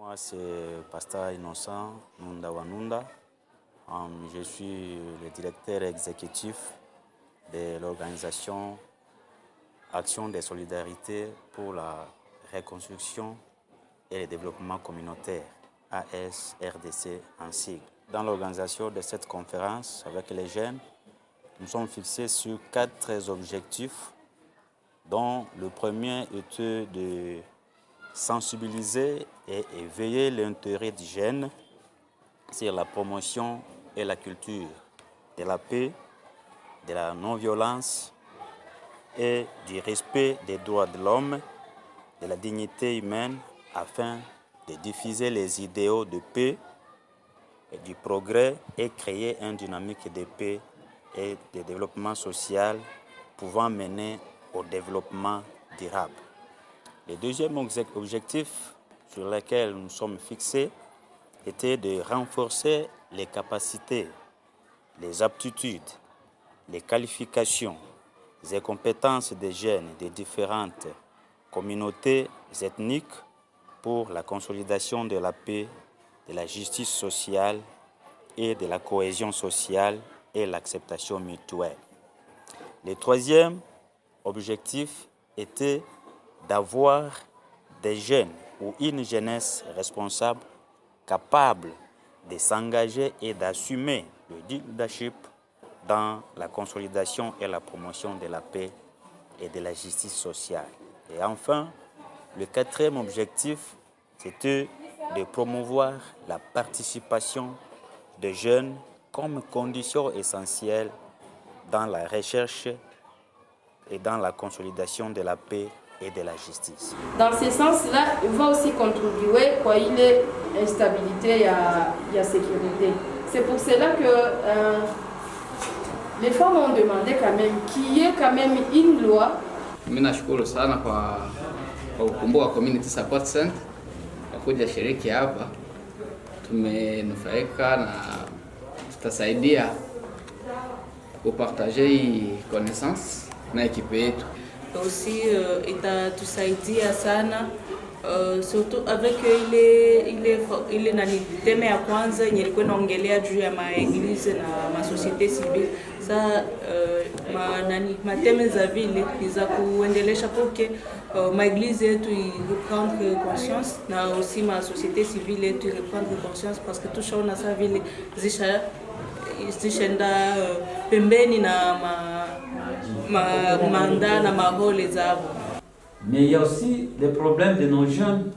Moi, c'est Pasteur Innocent Nunda Wanunda. Je suis le directeur exécutif de l'organisation Action de solidarité pour la reconstruction et le développement communautaire, ASRDC en sigle. Dans l'organisation de cette conférence avec les jeunes, nous sommes fixés sur 4 objectifs, dont le premier était de sensibiliser et éveiller l'intérêt des jeunes sur la promotion et la culture de la paix, de la non-violence et du respect des droits de l'homme, de la dignité humaine, afin de diffuser les idéaux de paix et du progrès et créer une dynamique de paix et de développement social pouvant mener au développement durable. Le deuxième objectif sur lequel nous sommes fixés était de renforcer les capacités, les aptitudes, les qualifications et compétences des jeunes des différentes communautés ethniques pour la consolidation de la paix, de la justice sociale et de la cohésion sociale et l'acceptation mutuelle. Le troisième objectif était d'avoir des jeunes ou une jeunesse responsable capable de s'engager et d'assumer le leadership dans la consolidation et la promotion de la paix et de la justice sociale. Et enfin, le quatrième objectif, c'était de promouvoir la participation des jeunes comme condition essentielle dans la recherche et dans la consolidation de la paix et de la justice. Dans ce sens-là, il va aussi contribuer quand il y a instabilité, il y a sécurité. C'est pour cela que les femmes ont demandé quand même qu'il y ait quand même une loi. Mimi nashukuru sana kwa ukumbuka Community Support Center kwa kuja shiriki hapa. Tumenufaika na tutasaidia kupartager hii connaissance na ekipe yetu. Aussi itatusaidia sana surtout avec ile nani teme ya kwanza yenye ilikuwa inaongelea juu ya maeglise na masosiete civile. Sa mateme za vile ni za kuendelesha porque maeglise yetu ireprendre conscience na aussi masosiete civile yetu ireprendre conscience parce que tushaona sa vile zishaenda pembeni na mandat na mahole zabo. Mais il y a aussi des problèmes de nos jeunes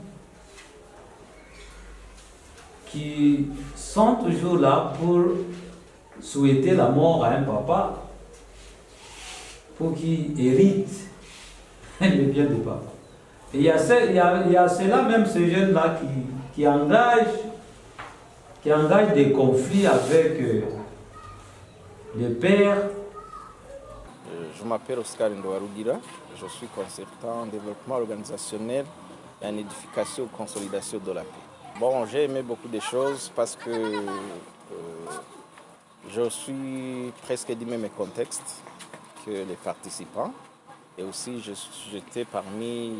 qui sont toujours là pour souhaiter la mort à un papa pour qu'il hérite le bien du papa. Et il y a ceux-là, même ces jeunes-là qui engagent des conflits avec les pères. Je m'appelle Oscar Ndowarugira, je suis consultant en développement organisationnel et en édification et consolidation de la paix. Bon, j'ai aimé beaucoup de choses parce que je suis presque du même contexte que les participants. Et aussi, j'étais parmi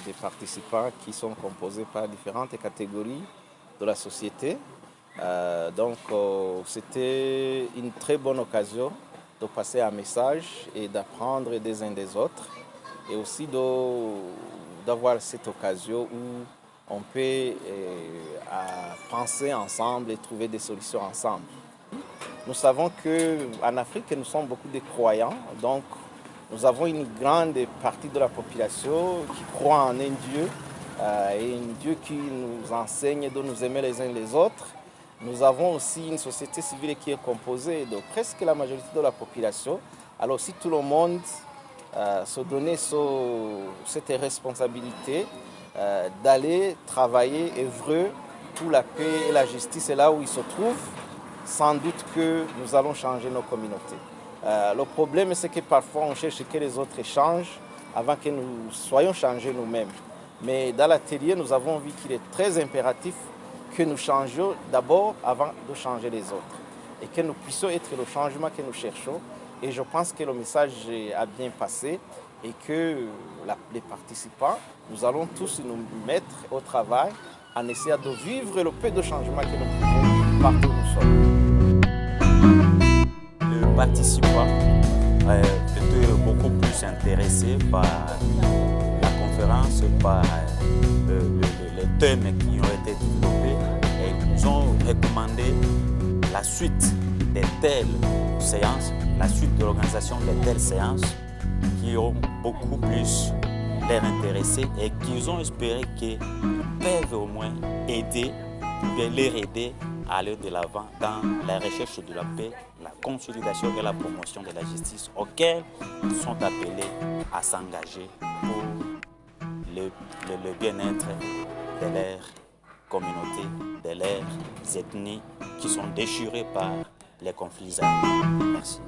des participants qui sont composés par différentes catégories de la société. Donc, c'était une très bonne occasion de passer un message et d'apprendre des uns des autres. Et aussi d'avoir cette occasion où on peut penser ensemble et trouver des solutions ensemble. Nous savons qu'en Afrique, nous sommes beaucoup de croyants. Donc, nous avons une grande partie de la population qui croit en un Dieu, et un Dieu qui nous enseigne de nous aimer les uns les autres. Nous avons aussi une société civile qui est composée de presque la majorité de la population. Alors aussi tout le monde se donner cette responsabilité d'aller travailler, œuvrer pour la paix et la justice. Et là où ils se trouvent, sans doute que nous allons changer nos communautés. Le problème, c'est que parfois on cherche que les autres changent avant que nous soyons changés nous-mêmes. Mais dans l'atelier, nous avons vu qu'il est très impératif que nous changions d'abord avant de changer les autres et que nous puissions être le changement que nous cherchons. Et je pense que le message a bien passé et que les participants, nous allons tous nous mettre au travail en essayant de vivre le peu de changement que nous pouvons partout où nous sommes. Le participant était beaucoup plus intéressé par la conférence, par les thèmes qui ont été développés et nous ont recommandé la suite de telles séances, la suite de l'organisation de telles séances qui ont beaucoup plus les intéresser et qu'ils ont espéré qu'ils peuvent au moins aider, bien les aider à aller de l'avant dans la recherche de la paix, la consolidation et la promotion de la justice auxquelles ils sont appelés à s'engager pour le bien-être de leurs communautés, de leurs ethnies qui sont déchirées par les conflits armés. Merci.